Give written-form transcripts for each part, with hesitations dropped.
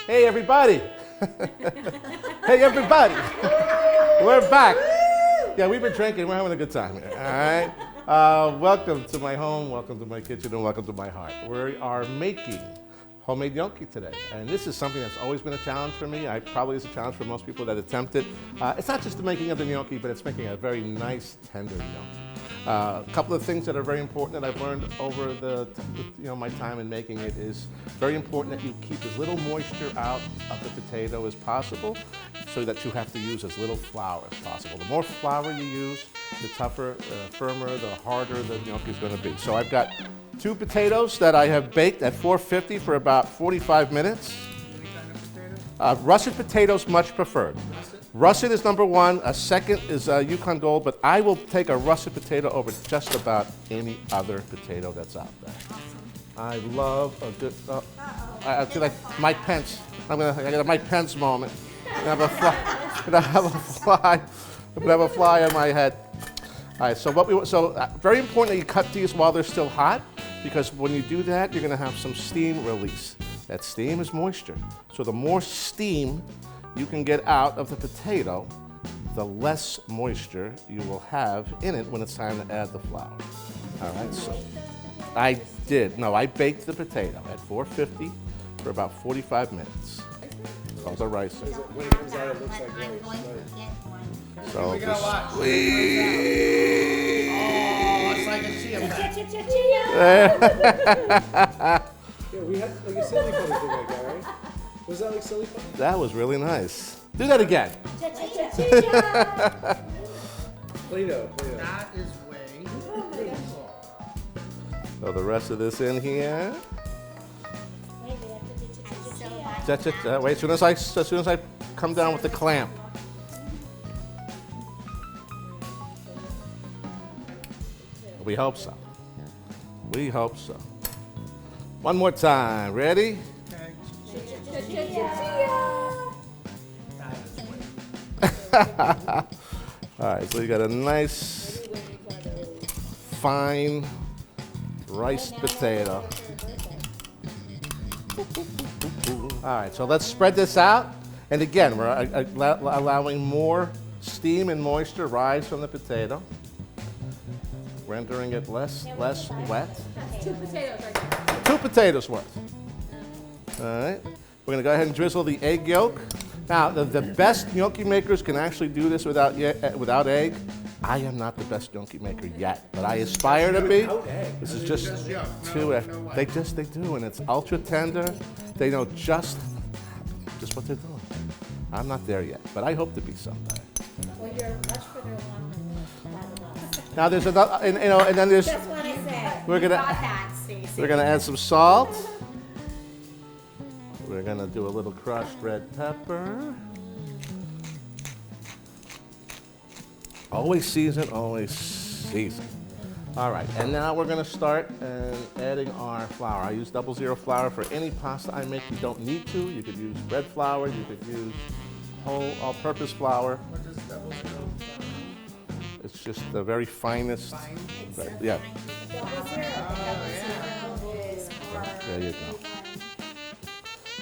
Hey, everybody. Hey, everybody. We're back. Yeah, we've been drinking. We're having a good time here. All right. Welcome to my home. Welcome to my kitchen. And welcome to my heart. We are making homemade gnocchi today. And this is something that's always been a challenge for me. Probably is a challenge for most people that attempt it. It's not just the making of the gnocchi, but it's making a very nice, tender gnocchi. A couple of things that are very important that I've learned over my time in making it is very important that you keep as little moisture out of the potato as possible, so that you have to use as little flour as possible. The more flour you use, the tougher, firmer, the harder the gnocchi is going to be. So I've got 2 potatoes that I have baked at 450 for about 45 minutes. Any kind of potato? Russet potatoes, much preferred. Russet is number 1. A second is Yukon Gold, but I will take a russet potato over just about any other potato that's out there. Awesome. I love a good. I feel like Mike Pence. I got a Mike Pence moment. I'm gonna have a fly on my head. All right. So very important that you cut these while they're still hot, because when you do that, you're gonna have some steam release. That steam is moisture. So the more steam you can get out of the potato, the less moisture you will have in it when it's time to add the flour. All right, so I baked the potato at 450 for about 45 minutes. Called the rice. When it comes out, it looks like rice. So we gotta watch. Oh, it's like a chia pet. Yeah, we had like a silly funny thing like that, right? Was that like silly fun? That was really nice. Do that again. Play-Doh. That is way. Throw the rest of this in here. Wait, as soon as I come down with the clamp. We hope so. We hope so. One more time. Ready? All right, so you got a nice, fine rice potato. All right, so let's spread this out. And again, we're allowing more steam and moisture rise from the potato, rendering it less wet. 2 potatoes right there. 2 potatoes worth. All right, we're gonna go ahead and drizzle the egg yolk. Now, the best gnocchi makers can actually do this without egg. I am not the best gnocchi maker yet, but I aspire to be. This is just they do, and it's ultra tender. They know just what they're doing. I'm not there yet, but I hope to be someday. Well, you're much further along than me. Now there's another, and then there's. That's what I said. We're gonna add some salt. We're gonna do a little crushed red pepper. Always season, always season. All right, and now we're gonna start adding our flour. I use 00 flour for any pasta I make. You don't need to. You could use bread flour. You could use whole all-purpose flour. What does 00? It's just the very finest. Yeah. There you go.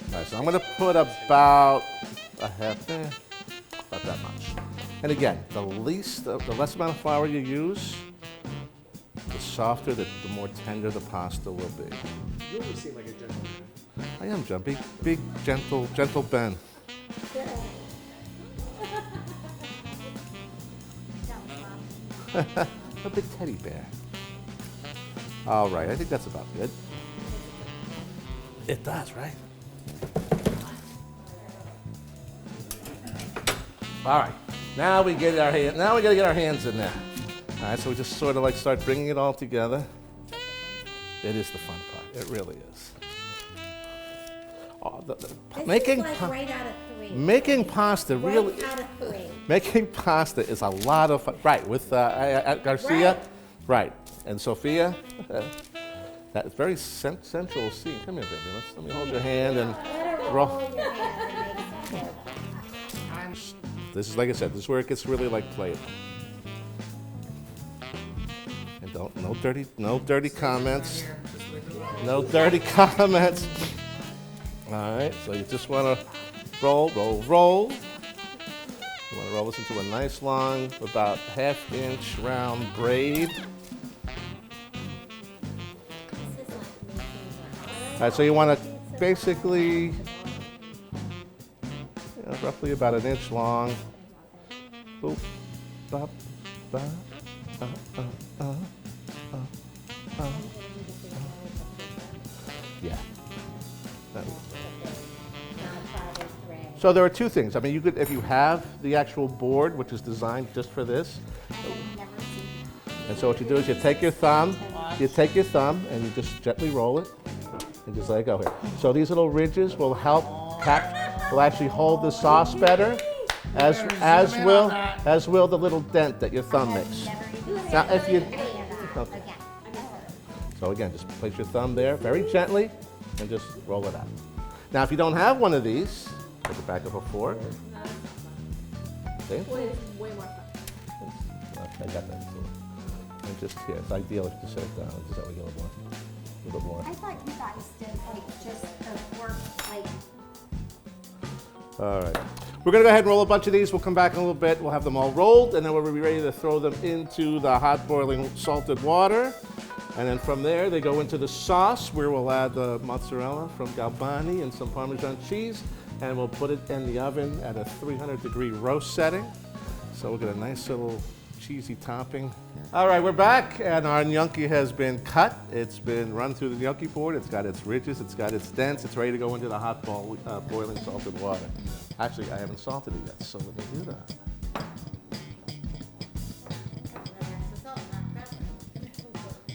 All right, so I'm going to put about a half there, about that much. And again, the less amount of flour you use, the softer, the more tender the pasta will be. You always seem like a gentleman. I am jumpy, big, gentle Ben. A big teddy bear. All right, I think that's about good. It does, right? All right, now we get our hand. Now we gotta get our hands in there. All right, so we just sort of like start bringing it all together. It is the fun part. It really is. Oh, making like right out of 3. Making pasta really. Right out of 3. Making pasta is a lot of fun. Right, with Garcia, right, and Sophia. That's very sensual scene. Come here, baby. Let me hold your hand and roll. This is, like I said, this is where it gets really like playful. And no dirty comments. No dirty comments. All right, so you just want to roll, roll, roll. You want to roll this into a nice long, about half-inch round braid. All right, so you want to basically, roughly about an inch long. Boop, bop, bop, yeah. So there are two things. I mean, you could, if you have the actual board, which is designed just for this. And so what you do is you take your thumb, and you just gently roll it, and just let it go here. So these little ridges will help will actually hold the sauce better, as will the little dent that your thumb makes. Now, if you, okay. So again, just place your thumb there very gently, and just roll it out. Now, if you don't have one of these, put it back up a fork. See? Okay, I got that. And just here, it's ideal if you just set it down. Just that we get a little bit more. I thought you guys did like just a work like. All right. We're gonna go ahead and roll a bunch of these. We'll come back in a little bit. We'll have them all rolled, and then we'll be ready to throw them into the hot boiling salted water. And then from there, they go into the sauce where we'll add the mozzarella from Galbani and some Parmesan cheese, and we'll put it in the oven at a 300-degree roast setting. So we'll get a nice little cheesy topping. All right, we're back, and our gnocchi has been cut. It's been run through the gnocchi board. It's got its ridges, it's got its dents. It's ready to go into the hot boiling salted water. Actually, I haven't salted it yet, so let me do that.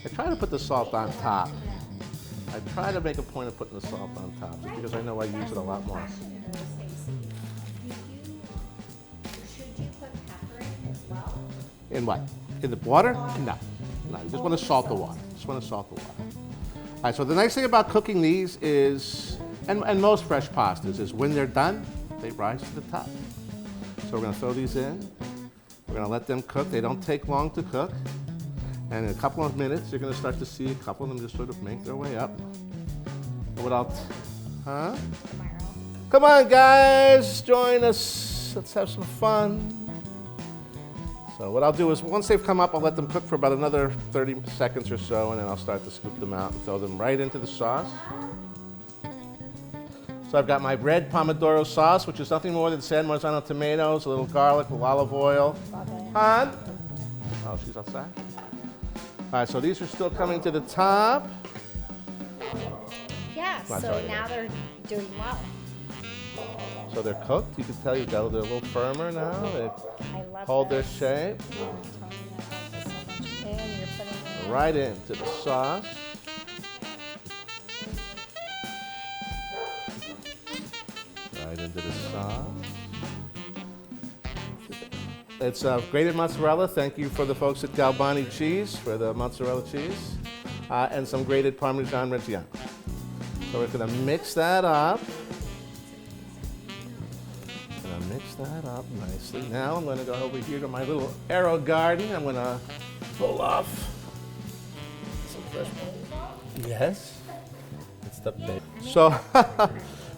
I try to put the salt on top. I try to make a point of putting the salt on top, just because I know I use it a lot more. Should you put pepper in as well? In what? In the water? No. No, you just want to salt the water. Just want to salt the water. All right, so the nice thing about cooking these is, and most fresh pastas, is when they're done, they rise to the top. So we're going to throw these in. We're going to let them cook. They don't take long to cook. And in a couple of minutes, you're going to start to see a couple of them just sort of make their way up. And what I'll, huh? Come on, guys, join us. Let's have some fun. So what I'll do is, once they've come up, I'll let them cook for about another 30 seconds or so, and then I'll start to scoop them out and throw them right into the sauce. So I've got my red Pomodoro sauce, which is nothing more than San Marzano tomatoes, a little garlic, a little olive oil. Han? Oh, she's outside? All right, so these are still coming to the top. Yeah, so now they're doing well. So they're cooked. You can tell they're a little firmer now. They hold their shape. Right into the sauce. Right into the sauce. It's grated mozzarella. Thank you for the folks at Galbani Cheese for the mozzarella cheese. And some grated Parmesan Reggiano. So we're going to mix that up. Mix that up nicely. Now I'm going to go over here to my little arrow garden. I'm going to pull off some fresh. Yes, it's the basil.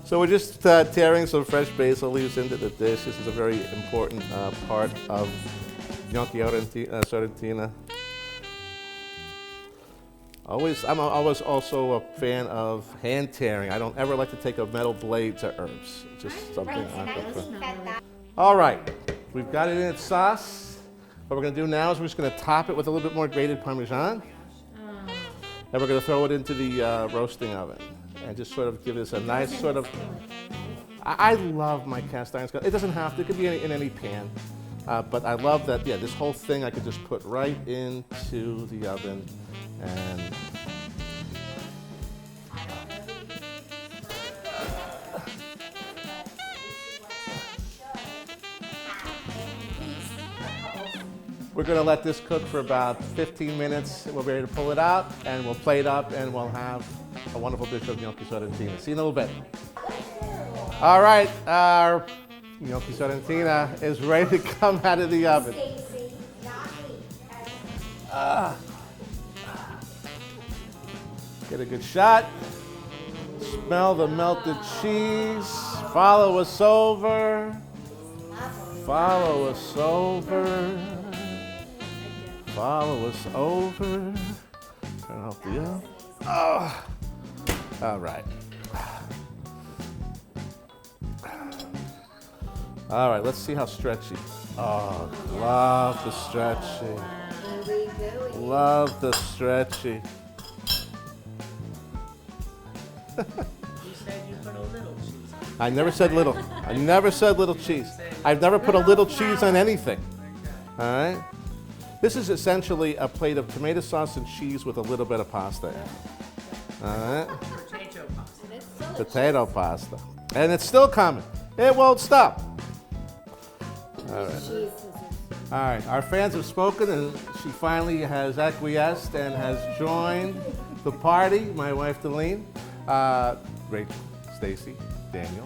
So we're just tearing some fresh basil leaves into the dish. This is a very important part of gnocchi alla sorrentina. I'm always also a fan of hand tearing. I don't ever like to take a metal blade to herbs. It's just something I prefer. All right, we've got it in its sauce. What we're going to do now is we're just going to top it with a little bit more grated Parmesan. And we're going to throw it into the roasting oven and just sort of give this a nice sort of. I love my cast iron skillet. It doesn't have to. It could be in any pan. But I love that, yeah, this whole thing I could just put right into the oven. And we're going to let this cook for about 15 minutes. We'll be ready to pull it out, and we'll plate up, and we'll have a wonderful dish of gnocchi sorrentina. See you in a little bit. All right, our gnocchi sorrentina is ready to come out of the oven. Get a good shot. Smell the melted cheese. Follow us over. Follow us over. Follow us over. Turn off the oven. Oh. All right. All right, let's see how stretchy. Oh, love the stretchy. Love the stretchy. You said you put a little cheese on it. I never said little. I never said little cheese. I've never put a little cheese on anything. All right? This is essentially a plate of tomato sauce and cheese with a little bit of pasta in it. All right? Potato pasta. Potato pasta. And it's still coming. It won't stop. All right. All right. Our fans have spoken, and she finally has acquiesced and has joined the party. My wife, Delene, Rachel, Stacy, Daniel.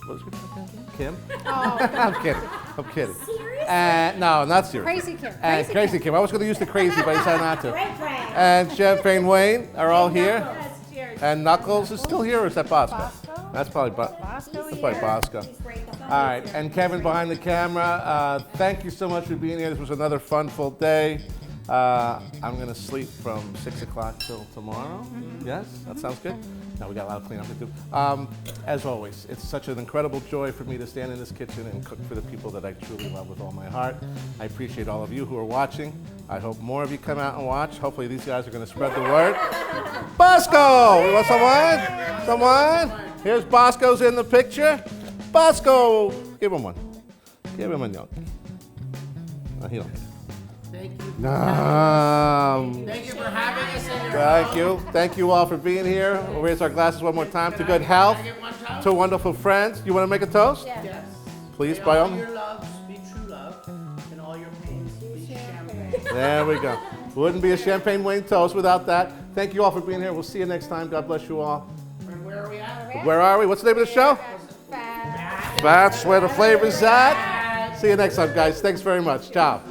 What was your name? Kim? Oh. I'm kidding. I'm kidding. Seriously? No, not serious. Crazy Kim. And Crazy Kim. I was going to use the crazy, but I decided not to. Great prank. And Champagne Wayne are all here. Yes, cheers. And Knuckles is still here, or is that Bosco? Bosco? That's probably Bosco That's probably Bosco. All right, and Kevin behind the camera, thank you so much for being here. This was another fun, full day. I'm going to sleep from 6 o'clock till tomorrow. Yes? That sounds good? Now we got a lot of cleanup to do. As always, it's such an incredible joy for me to stand in this kitchen and cook for the people that I truly love with all my heart. I appreciate all of you who are watching. I hope more of you come out and watch. Hopefully these guys are going to spread the word. Bosco! You want someone? Someone? Here's Bosco's in the picture. Bosco! Give him one. Give him a gnocchi. No, he don't get it. Thank you. Thank Thank you for having us in your Thank you. Thank you all for being here. We'll raise our glasses one more time to good health, Can I get one toast? to wonderful friends. You want to make a toast? Yes. Please, May by all all means. your loves be true love, and all your pains be champagne. There we go. Wouldn't be a Champagne Wayne toast without that. Thank you all for being here. We'll see you next time. God bless you all. And where are we at? Where are we? What's the name of the show? That's where the flavor's at. See you next time, guys. Thanks very much. Ciao.